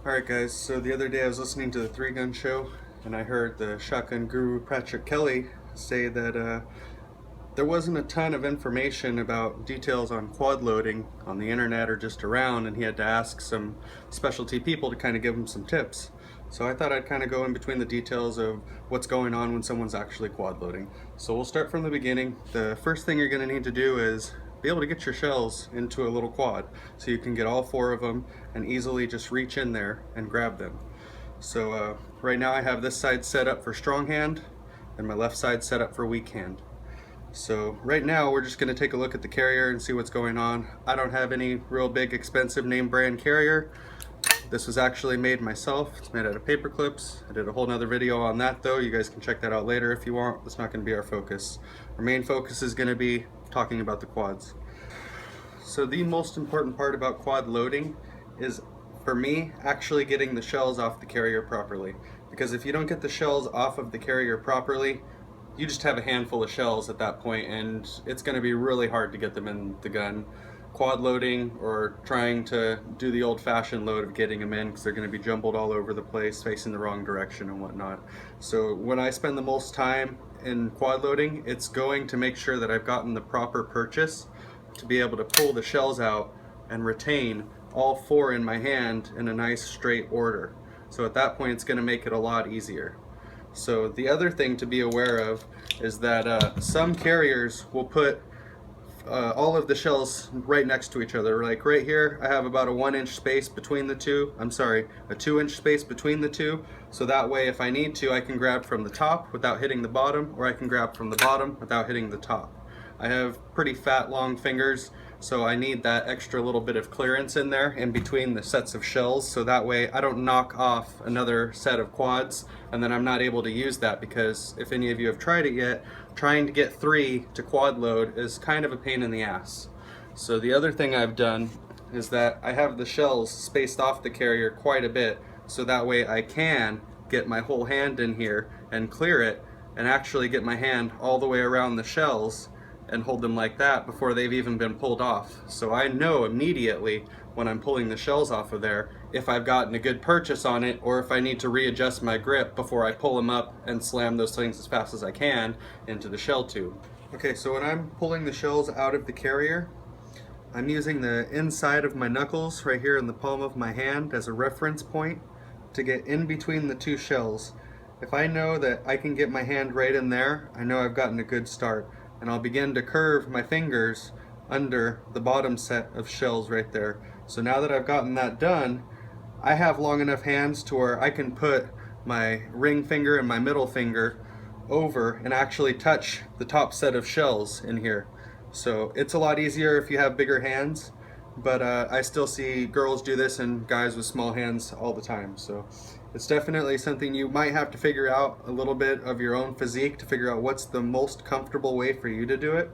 Alright guys, so the other day I was listening to the Three Gun Show and I heard the shotgun guru Patrick Kelly say that there wasn't a ton of information about details on quad loading on the internet or just around, and he had to ask some specialty people to kind of give him some tips. So I thought I'd kind of go in between the details of what's going on when someone's actually quad loading. So we'll start from the beginning. The first thing you're going to need to do is be able to get your shells into a little quad so you can get all four of them and easily just reach in there and grab them. So right now I have this side set up for strong hand and my left side set up for weak hand. So right now we're just going to take a look at the carrier and see what's going on. I don't have any real big expensive name brand carrier. This was actually made myself. It's made out of paper clips. I did a whole nother video on that though. You guys can check that out later if you want. That's not going to be our focus. Our main focus is going to be talking about the quads. So the most important part about quad loading is, for me, actually getting the shells off the carrier properly. Because if you don't get the shells off of the carrier properly, you just have a handful of shells at that point and it's going to be really hard to get them in the gun. Quad loading or trying to do the old-fashioned load of getting them in, because they're going to be jumbled all over the place facing the wrong direction and whatnot. So when I spend the most time in quad loading, it's going to make sure that I've gotten the proper purchase to be able to pull the shells out and retain all four in my hand in a nice straight order. So at that point it's going to make it a lot easier. So the other thing to be aware of is that some carriers will put all of the shells right next to each other. Like right here I have about a 1-inch space between the two. I'm sorry, a 2-inch space between the two, so that way if I need to I can grab from the top without hitting the bottom, or I can grab from the bottom without hitting the top. I have pretty fat long fingers, so I need that extra little bit of clearance in there in between the sets of shells, so that way I don't knock off another set of quads and then I'm not able to use that, because if any of you have tried it yet, trying to get 3 to quad load is kind of a pain in the ass. So the other thing I've done is that I have the shells spaced off the carrier quite a bit, so that way I can get my whole hand in here and clear it and actually get my hand all the way around the shells and hold them like that before they've even been pulled off. So I know immediately when I'm pulling the shells off of there if I've gotten a good purchase on it, or if I need to readjust my grip before I pull them up and slam those things as fast as I can into the shell tube. Okay, so when I'm pulling the shells out of the carrier, I'm using the inside of my knuckles right here in the palm of my hand as a reference point to get in between the two shells. If I know that I can get my hand right in there, I know I've gotten a good start. And I'll begin to curve my fingers under the bottom set of shells right there. So now that I've gotten that done, I have long enough hands to where I can put my ring finger and my middle finger over and actually touch the top set of shells in here. So it's a lot easier if you have bigger hands, but I still see girls do this and guys with small hands all the time. So it's definitely something you might have to figure out a little bit of your own physique to figure out what's the most comfortable way for you to do it.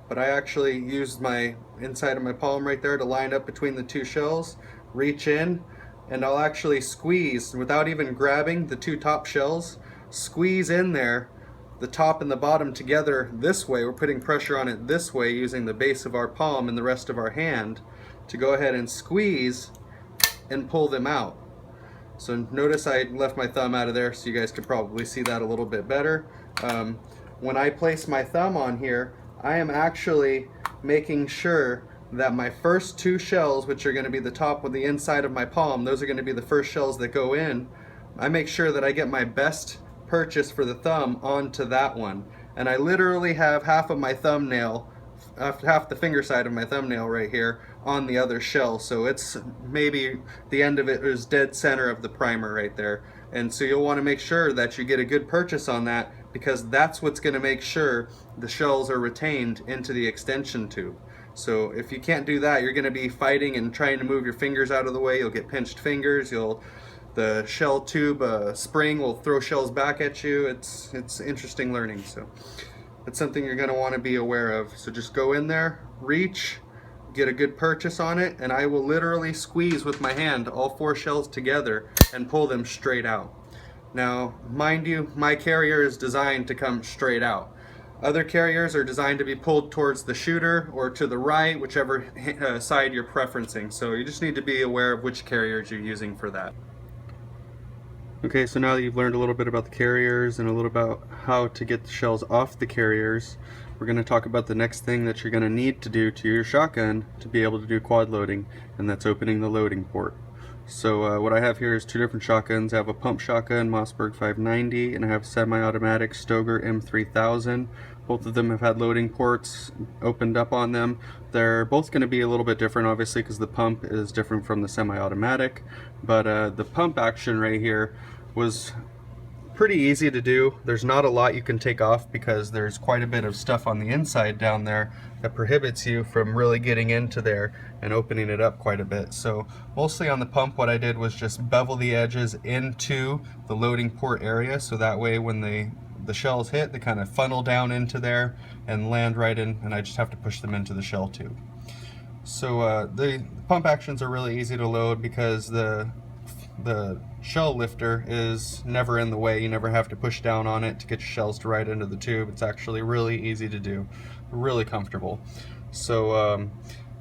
But I actually used my inside of my palm right there to line up between the two shells, reach in, and I'll actually squeeze without even grabbing the two top shells, squeeze in there the top and the bottom together this way. We're putting pressure on it this way using the base of our palm and the rest of our hand to go ahead and squeeze and pull them out. So notice I left my thumb out of there so you guys could probably see that a little bit better. When I place my thumb on here, I am actually making sure that my first two shells, which are going to be the top with the inside of my palm, those are going to be the first shells that go in. I make sure that I get my best purchase for the thumb onto that one. And I literally have half of my thumbnail, half the finger side of my thumbnail right here on the other shell, so it's maybe the end of it is dead center of the primer right there. And so you'll want to make sure that you get a good purchase on that, because that's what's going to make sure the shells are retained into the extension tube. So if you can't do that, you're going to be fighting and trying to move your fingers out of the way. You'll get pinched fingers. The shell tube spring will throw shells back at you. It's interesting learning. So it's something you're going to want to be aware of. So just go in there, reach, get a good purchase on it, and I will literally squeeze with my hand all four shells together and pull them straight out. Now, mind you, my carrier is designed to come straight out. Other carriers are designed to be pulled towards the shooter or to the right, whichever side you're preferencing. So you just need to be aware of which carriers you're using for that. Okay, so now that you've learned a little bit about the carriers and a little about how to get the shells off the carriers, we're going to talk about the next thing that you're going to need to do to your shotgun to be able to do quad loading, and that's opening the loading port. So what I have here is two different shotguns. I have a pump shotgun, Mossberg 590, and I have semi-automatic Stoeger M3000. Both of them have had loading ports opened up on them. They're both going to be a little bit different, obviously, because the pump is different from the semi-automatic. But the pump action right here was pretty easy to do. There's not a lot you can take off because there's quite a bit of stuff on the inside down there that prohibits you from really getting into there and opening it up quite a bit. So mostly on the pump, what I did was just bevel the edges into the loading port area, so that way when the shells hit, they kind of funnel down into there and land right in, and I just have to push them into the shell tube. So the pump actions are really easy to load because the shell lifter is never in the way. You never have to push down on it to get your shells to ride into the tube. It's actually really easy to do, really comfortable. So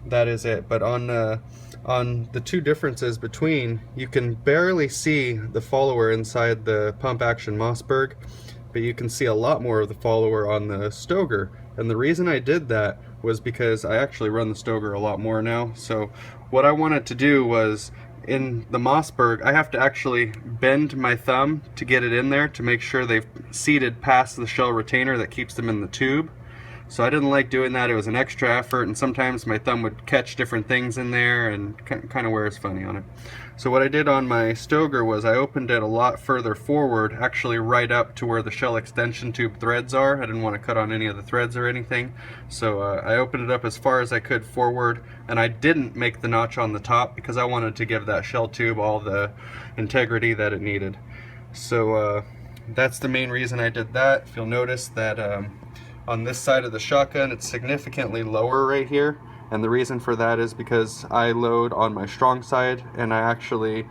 that is it. But on the two differences between, you can barely see the follower inside the pump action Mossberg, but you can see a lot more of the follower on the Stoeger. And the reason I did that was because I actually run the Stoeger a lot more now. So what I wanted to do was, in the Mossberg, I have to actually bend my thumb to get it in there to make sure they've seated past the shell retainer that keeps them in the tube. So I didn't like doing that. It was an extra effort, and sometimes my thumb would catch different things in there and kind of wears funny on it. So what I did on my Stoeger was I opened it a lot further forward, actually right up to where the shell extension tube threads are. I didn't want to cut on any of the threads or anything. So I opened it up as far as I could forward, and I didn't make the notch on the top because I wanted to give that shell tube all the integrity that it needed. So that's the main reason I did that. If you'll notice that on this side of the shotgun, it's significantly lower right here, and the reason for that is because I load on my strong side, and I actually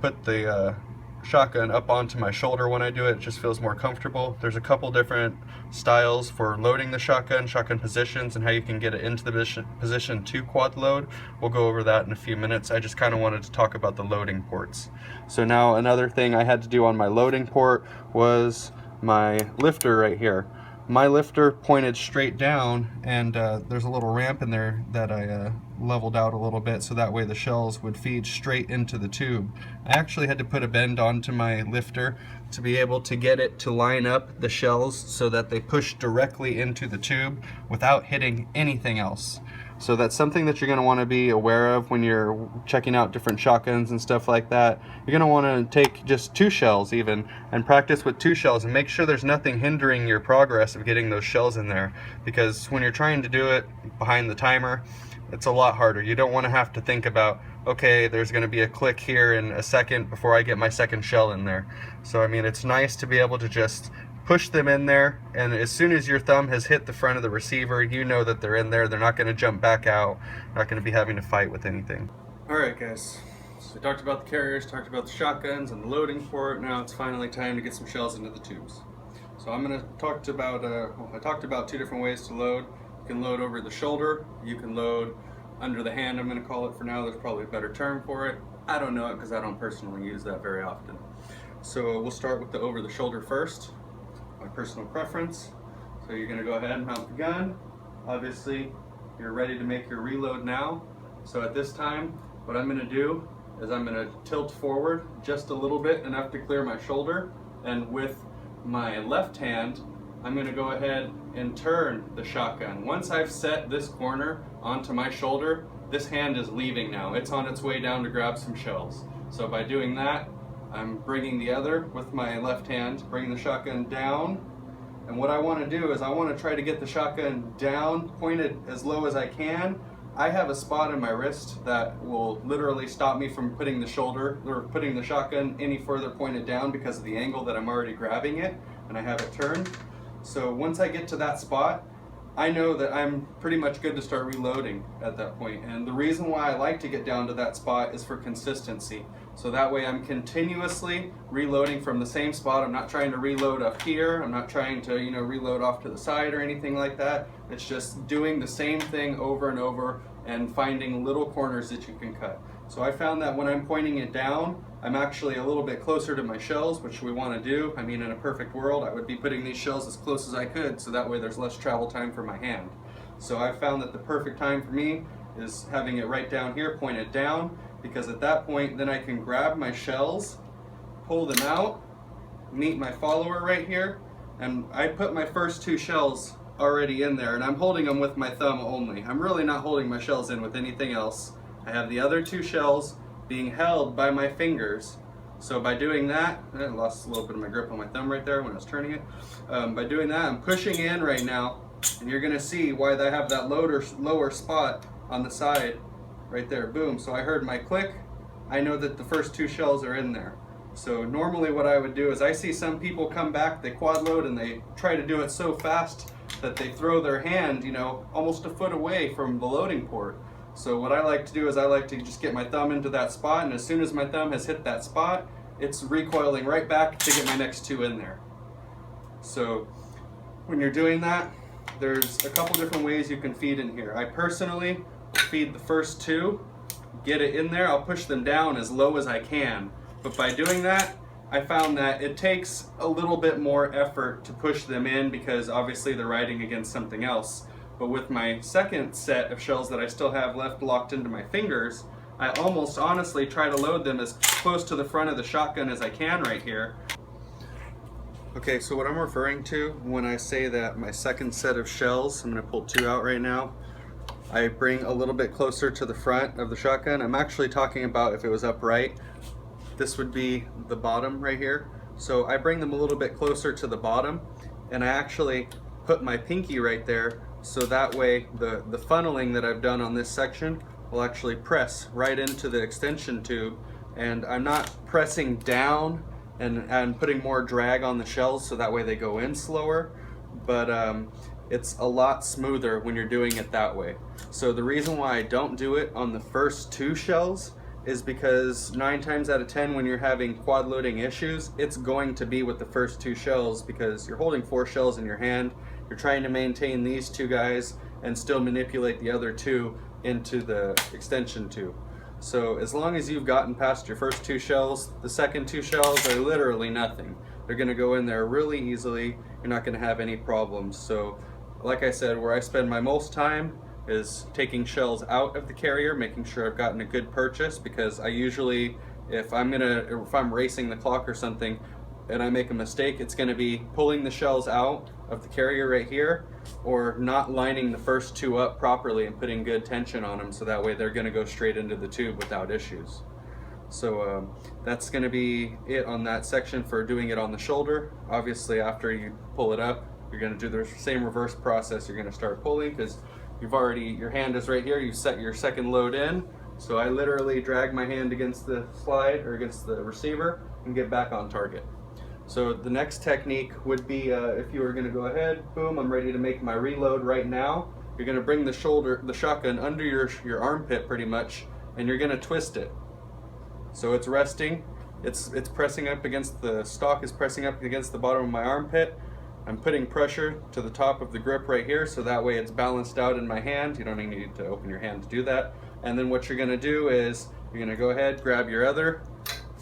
put the shotgun up onto my shoulder when I do it. It just feels more comfortable. There's a couple different styles for loading the shotgun positions, and how you can get it into the position to quad load. We'll go over that in a few minutes. I just kind of wanted to talk about the loading ports. So now another thing I had to do on my loading port was my lifter right here. My lifter pointed straight down, and there's a little ramp in there that I leveled out a little bit so that way the shells would feed straight into the tube. I actually had to put a bend onto my lifter to be able to get it to line up the shells so that they push directly into the tube without hitting anything else. So that's something that you're going to want to be aware of when you're checking out different shotguns and stuff like that. You're going to want to take just 2 shells even and practice with 2 shells and make sure there's nothing hindering your progress of getting those shells in there, because when you're trying to do it behind the timer, it's a lot harder. You don't want to have to think about, okay, there's going to be a click here in a second before I get my second shell in there. So I mean, it's nice to be able to just push them in there, and as soon as your thumb has hit the front of the receiver, you know that they're in there. They're not going to jump back out, not going to be having to fight with anything. Alright guys, so we talked about the carriers, talked about the shotguns and the loading port. Now it's finally time to get some shells into the tubes. So I'm going to talk about, I talked about 2 different ways to load. You can load over the shoulder, you can load under the hand, I'm going to call it for now. There's probably a better term for it. I don't know it because I don't personally use that very often. So we'll start with the over the shoulder first. My personal preference. So you're going to go ahead and mount the gun. Obviously you're ready to make your reload now. So at this time, what I'm going to do is I'm going to tilt forward just a little bit, enough to clear my shoulder, and with my left hand I'm going to go ahead and turn the shotgun. Once I've set this corner onto my shoulder, this hand is leaving now. It's on its way down to grab some shells. So by doing that, I'm bringing the other with my left hand, bringing the shotgun down, and what I want to do is I want to try to get the shotgun down, pointed as low as I can. I have a spot in my wrist that will literally stop me from putting the shotgun any further pointed down because of the angle that I'm already grabbing it, and I have it turned. So once I get to that spot, I know that I'm pretty much good to start reloading at that point. And the reason why I like to get down to that spot is for consistency. So that way I'm continuously reloading from the same spot. I'm not trying to reload up here. I'm not trying to, reload off to the side or anything like that. It's just doing the same thing over and over and finding little corners that you can cut. So I found that when I'm pointing it down, I'm actually a little bit closer to my shells, which we want to do. I mean, in a perfect world, I would be putting these shells as close as I could, so that way there's less travel time for my hand. So I found that the perfect time for me is having it right down here, pointed down, because at that point, then I can grab my shells, pull them out, meet my follower right here, and I put my first 2 shells already in there, and I'm holding them with my thumb only. I'm really not holding my shells in with anything else. I have the other 2 shells being held by my fingers. So by doing that, I lost a little bit of my grip on my thumb right there when I was turning it. By doing that, I'm pushing in right now, and you're gonna see why I have that lower spot on the side right there. Boom. So I heard my click. I know that the first 2 shells are in there. So normally what I would do is I see some people come back, they quad load, and they try to do it so fast that they throw their hand, you know, almost a foot away from the loading port. So what I like to do is I like to just get my thumb into that spot, and as soon as my thumb has hit that spot, it's recoiling right back to get my next 2 in there. So when you're doing that, there's a couple different ways you can feed in here. I personally feed the first 2, get it in there, I'll push them down as low as I can. But by doing that, I found that it takes a little bit more effort to push them in because obviously they're riding against something else. But with my second set of shells that I still have left locked into my fingers, I almost honestly try to load them as close to the front of the shotgun as I can right here. Okay, so what I'm referring to when I say that my second set of shells, I'm going to pull 2 out right now, I bring a little bit closer to the front of the shotgun. I'm actually talking about if it was upright. This would be the bottom right here. So I bring them a little bit closer to the bottom, and I actually put my pinky right there, so that way the funneling that I've done on this section will actually press right into the extension tube, and I'm not pressing down and putting more drag on the shells so that way they go in slower, but it's a lot smoother when you're doing it that way. So the reason why I don't do it on the first 2 shells is because 9 times out of 10 when you're having quad loading issues, it's going to be with the first 2 shells because you're holding 4 shells in your hand, you're trying to maintain these 2 guys and still manipulate the other 2 into the extension tube. So as long as you've gotten past your first 2 shells, the second 2 shells are literally nothing. They're gonna go in there really easily, you're not gonna have any problems. So like I said, where I spend my most time is taking shells out of the carrier, making sure I've gotten a good purchase, because I usually, if I'm racing the clock or something and I make a mistake, it's going to be pulling the shells out of the carrier right here, or not lining the first 2 up properly and putting good tension on them so that way they're going to go straight into the tube without issues. So that's going to be it on that section for doing it on the shoulder. Obviously after you pull it up, you're going to do the same reverse process. You're going to start pulling because your hand is right here, you've set your second load in. So I literally drag my hand against the slide or against the receiver and get back on target. So the next technique would be if you were gonna go ahead, boom, I'm ready to make my reload right now. You're gonna bring the shotgun under your armpit pretty much, and you're gonna twist it. So it's resting, it's pressing up against the stock, is pressing up against the bottom of my armpit. I'm putting pressure to the top of the grip right here, so that way it's balanced out in my hand. You don't even need to open your hand to do that. And then what you're gonna do is, you're gonna go ahead, grab your other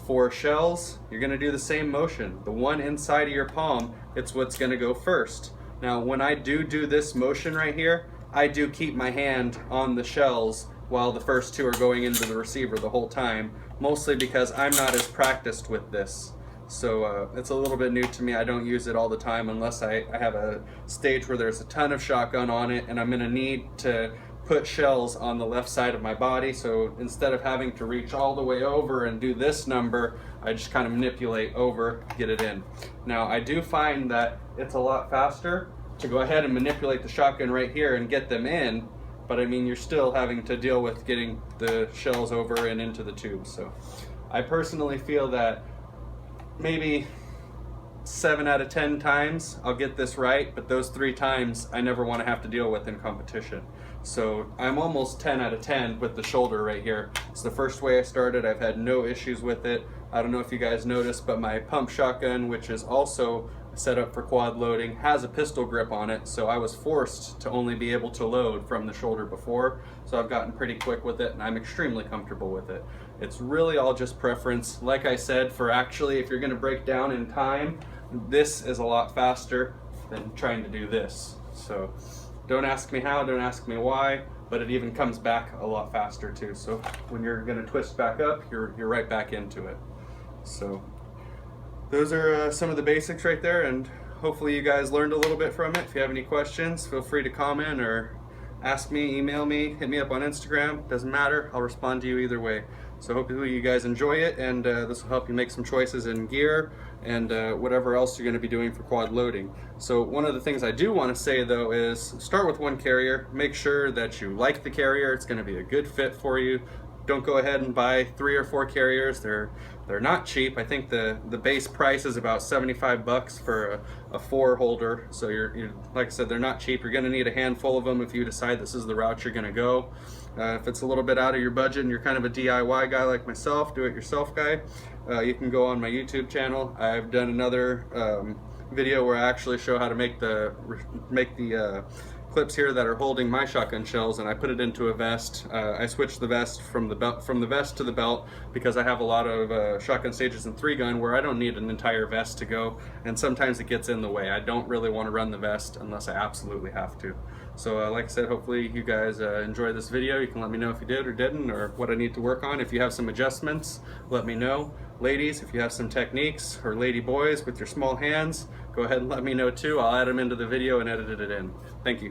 4 shells. You're gonna do the same motion. The one inside of your palm, it's what's gonna go first. Now, when I do this motion right here, I do keep my hand on the shells while the first 2 are going into the receiver the whole time, mostly because I'm not as practiced with this. So it's a little bit new to me. I don't use it all the time unless I have a stage where there's a ton of shotgun on it and I'm gonna need to put shells on the left side of my body. So instead of having to reach all the way over and do this number, I just kind of manipulate over, get it in. Now I do find that it's a lot faster to go ahead and manipulate the shotgun right here and get them in, but I mean, you're still having to deal with getting the shells over and into the tube. So I personally feel that maybe 7 out of 10 times I'll get this right, but those 3 times I never want to have to deal with in competition. So I'm almost 10 out of 10 with the shoulder right here. It's the first way I started. I've had no issues with it. I don't know if you guys noticed, but my pump shotgun, which is also set up for quad loading, has a pistol grip on it, so I was forced to only be able to load from the shoulder before. So I've gotten pretty quick with it, and I'm extremely comfortable with it. It's really all just preference. Like I said, for actually, if you're gonna break down in time, this is a lot faster than trying to do this. So don't ask me how, don't ask me why, but it even comes back a lot faster too. So when you're gonna twist back up, you're right back into it. So those are some of the basics right there, and hopefully you guys learned a little bit from it. If you have any questions, feel free to comment or ask me, email me, hit me up on Instagram. Doesn't matter, I'll respond to you either way. So hopefully you guys enjoy it, and this will help you make some choices in gear and whatever else you're going to be doing for quad loading. So one of the things I do want to say though is start with one carrier. Make sure that you like the carrier, it's going to be a good fit for you. Don't go ahead and buy 3 or 4 carriers. They're not cheap. I think the base price is about 75 bucks for a 4 holder. So you're like I said, they're not cheap. You're going to need a handful of them if you decide this is the route you're going to go. If it's a little bit out of your budget and you're kind of a DIY guy like myself, do-it-yourself guy, you can go on my YouTube channel. I've done another video where I actually show how to make the clips here that are holding my shotgun shells, and I put it into a vest. I switched the vest from the vest to the belt because I have a lot of shotgun stages in 3-gun where I don't need an entire vest to go, and sometimes it gets in the way. I don't really want to run the vest unless I absolutely have to. So like I said, hopefully you guys enjoy this video. You can let me know if you did or didn't, or what I need to work on. If you have some adjustments, let me know. Ladies, if you have some techniques, or lady boys with your small hands, go ahead and let me know too. I'll add them into the video and edit it in. Thank you.